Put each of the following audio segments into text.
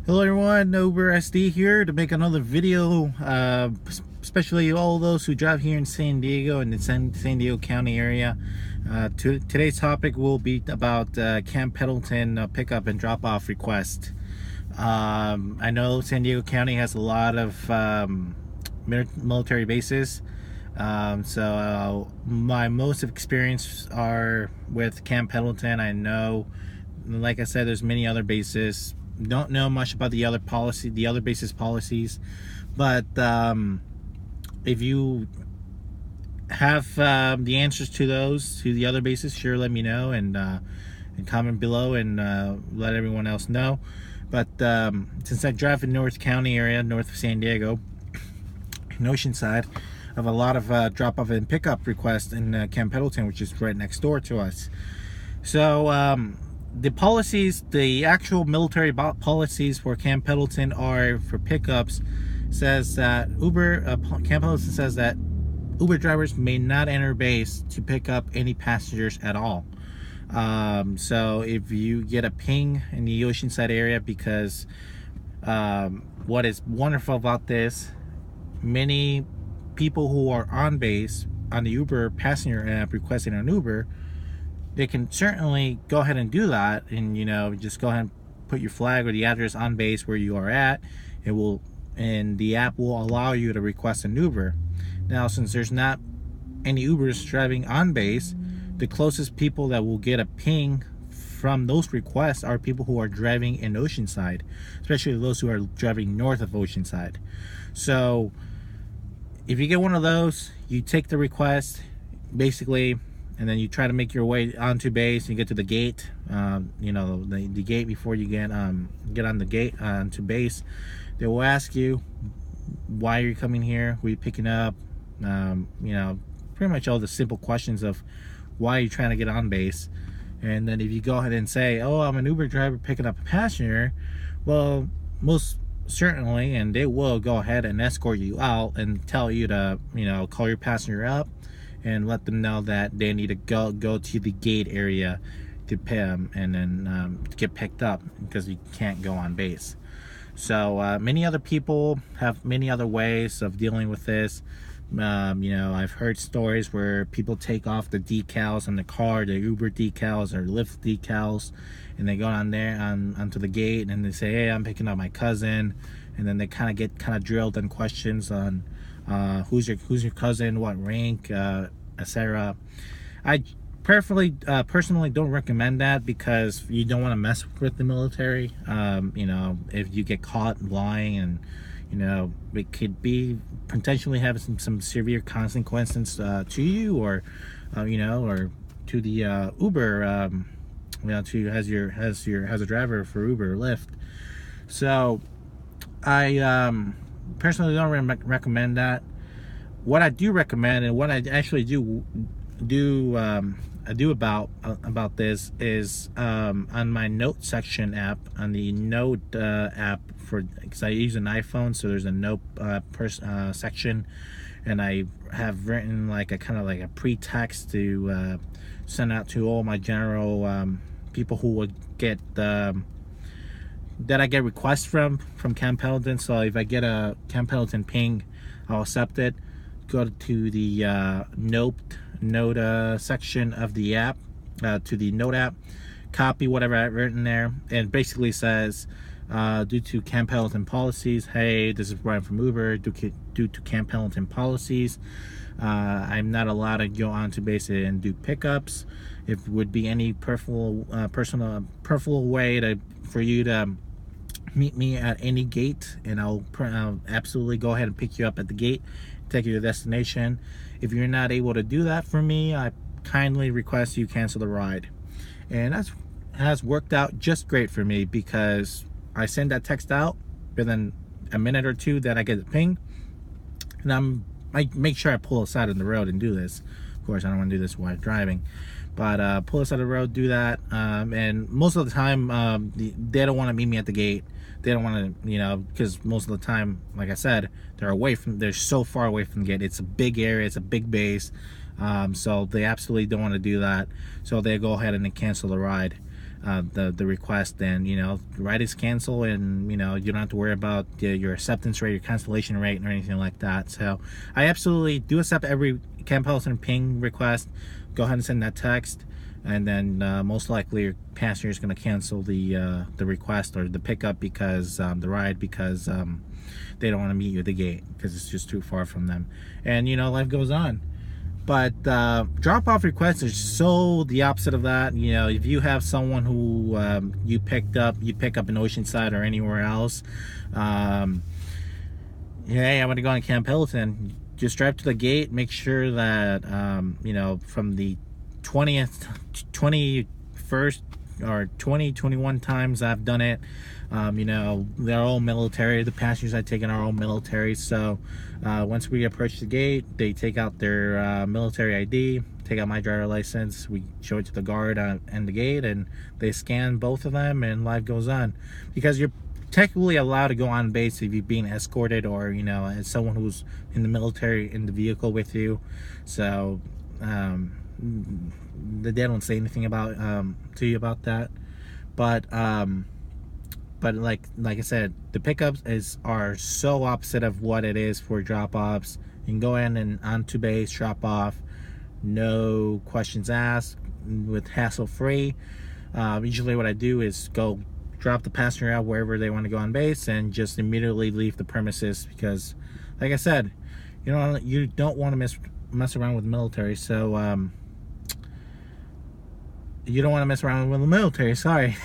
Hello everyone, Uber SD here to make another video, especially all those who drive here in San Diego and the San Diego County area. Today's topic will be about Camp Pendleton pickup and drop-off request. I know San Diego County has a lot of military bases, so my most experience are with Camp Pendleton. I know, like I said, there's many other bases. Don't know much about the other bases policies, but if you have the answers to the other bases, sure, let me know and comment below and let everyone else know. But since I drive in North County area, north of San Diego, in Oceanside, I have a lot of drop-off and pickup requests in Camp Pendleton, which is right next door to us. So the policies, the actual military policies for Camp Pendleton are for pickups, says that Camp Pendleton says that Uber drivers may not enter base to pick up any passengers at all. So if you get a ping in the Oceanside area, because what is wonderful about this, many people who are on base on the Uber passenger app requesting an Uber, they can certainly go ahead and do that, and just go ahead and put your flag or the address on base where you are at. And the app will allow you to request an Uber. Now, since there's not any Ubers driving on base, the closest people that will get a ping from those requests are people who are driving in Oceanside, especially those who are driving north of Oceanside. So if you get one of those, you take the request basically, and then you try to make your way onto base. You get to the gate, the gate before you get on the gate onto base. They will ask you, why are you coming here? Who are you picking up? Pretty much all the simple questions of why are you trying to get on base. And then if you go ahead and say, oh, I'm an Uber driver picking up a passenger, well, most certainly, and they will go ahead and escort you out and tell you to, call your passenger up and let them know that they need to go to the gate area to pay them and then get picked up, because you can't go on base. So many other people have many other ways of dealing with this. I've heard stories where people take off the decals on the car, the Uber decals or Lyft decals, and they go on there onto the gate and they say, hey, I'm picking up my cousin, and then they get drilled in questions on who's your cousin, what rank, etc. I personally don't recommend that, because you don't want to mess with the military. If you get caught lying, and it could be potentially have some severe consequences to you, or or to the Uber, to as a driver for Uber or Lyft. So I personally don't recommend that. What I do recommend, and what I actually do about this, is on my note section app, on the note app, because I use an iPhone, so there's a note section, and I have written like a pre-text to send out to all my general people who would get that I get requests from Camp Pendleton. So if I get a Camp Pendleton ping, I'll accept it. Go to the note section of the app, to the note app, copy whatever I've written there, and basically says, due to Camp Pendleton policies, hey, this is Brian from Uber, due to Camp Pendleton policies, I'm not allowed to go onto base and do pickups. If it would be any preferable way for you to meet me at any gate, and I'll absolutely go ahead and pick you up at the gate, take you to the destination. If you're not able to do that for me, I kindly request you cancel the ride. And that has worked out just great for me, because I send that text out within a minute or two that I get the ping, and I make sure I pull aside on the road and do this. Of course, I don't want to do this while driving, but pull aside the road, do that, and most of the time they don't want to meet me at the gate. They don't want to, because most of the time, like I said, they're so far away from the gate. It's a big area, it's a big base, so they absolutely don't want to do that. So they go ahead and cancel the ride. the request, then the ride is canceled, and you don't have to worry about your acceptance rate, your cancellation rate, or anything like that. So I absolutely do accept every Camp Pendleton ping request. Go ahead and send that text, and then most likely your passenger is going to cancel the request or the pickup, because the ride, because they don't want to meet you at the gate because it's just too far from them. And life goes on. But drop-off requests are so the opposite of that. If you have someone who you pick up in Oceanside or anywhere else, hey, I'm gonna go on Camp Pendleton, just drive to the gate, make sure that from the 21st or 21 times I've done it, they're all military. The passengers I've taken are all military. So once we approach the gate, they take out their military ID, take out my driver license, we show it to the guard and the gate, and they scan both of them, and life goes on. Because you're technically allowed to go on base if you're being escorted, or as someone who's in the military in the vehicle with you. So they don't say anything about to you about that. But like I said, the pickups are so opposite of what it is for drop-offs. You can go in and onto base, drop off, no questions asked, with hassle-free. Usually what I do is go drop the passenger out wherever they want to go on base, and just immediately leave the premises, because like I said, you don't want to mess around with the military. So you don't want to mess around with the military, sorry.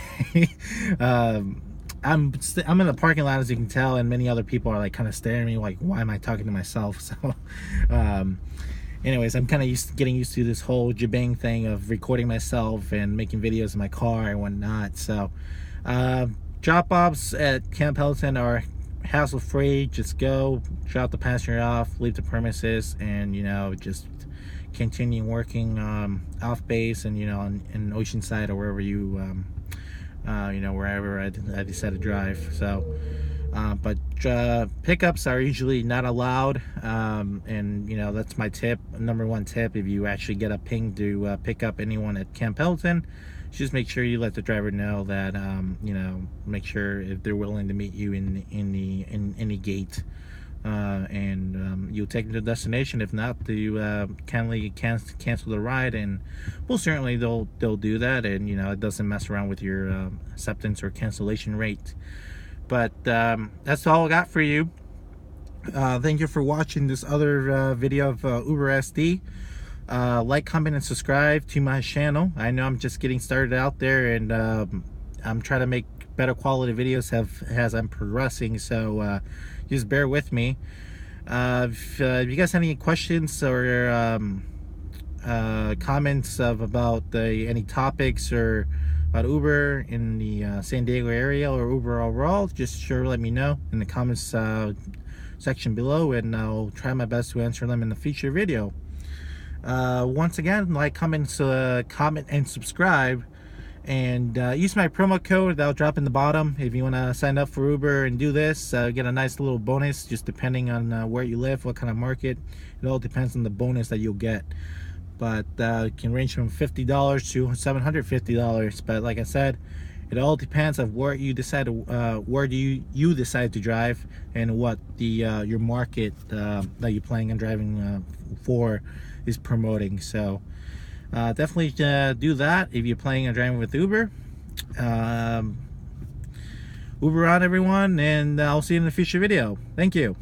I'm in the parking lot, as you can tell, and many other people are like kind of staring at me like, why am I talking to myself? So anyways, I'm kind of getting used to this whole jibang thing of recording myself and making videos in my car and whatnot. So drop-offs at Camp Pendleton are hassle-free. Just go, drop the passenger off, leave the premises, and just continue working off base, and in Oceanside or wherever you wherever I decide to drive. So but pickups are usually not allowed, and that's my tip, number one tip. If you actually get a ping to pick up anyone at Camp Pendleton, just make sure you let the driver know that make sure if they're willing to meet you in any gate, and you'll take them to the destination. If not, you cancel the ride, and well, certainly they'll do that, and it doesn't mess around with your acceptance or cancellation rate. But that's all I got for you. Thank you for watching this other video of Uber SD. Like, comment, and subscribe to my channel. I know I'm just getting started out there, and I'm trying to make better quality videos as I'm progressing, so just bear with me. If you guys have any questions or comments about any topics or about Uber in the San Diego area, or Uber overall, just sure let me know in the comments section below, and I'll try my best to answer them in the future video. Once again, like, comment, and subscribe, and use my promo code that I'll drop in the bottom if you want to sign up for Uber and do this. Get a nice little bonus, just depending on where you live, what kind of market. It all depends on the bonus that you'll get, but it can range from $50 to $750. But like I said, it all depends on where you decide where do you decide to drive, and what the your market that you're planning on driving for is promoting. So definitely do that if you're planning on driving with Uber. Uber on, everyone, and I'll see you in the future video. Thank you.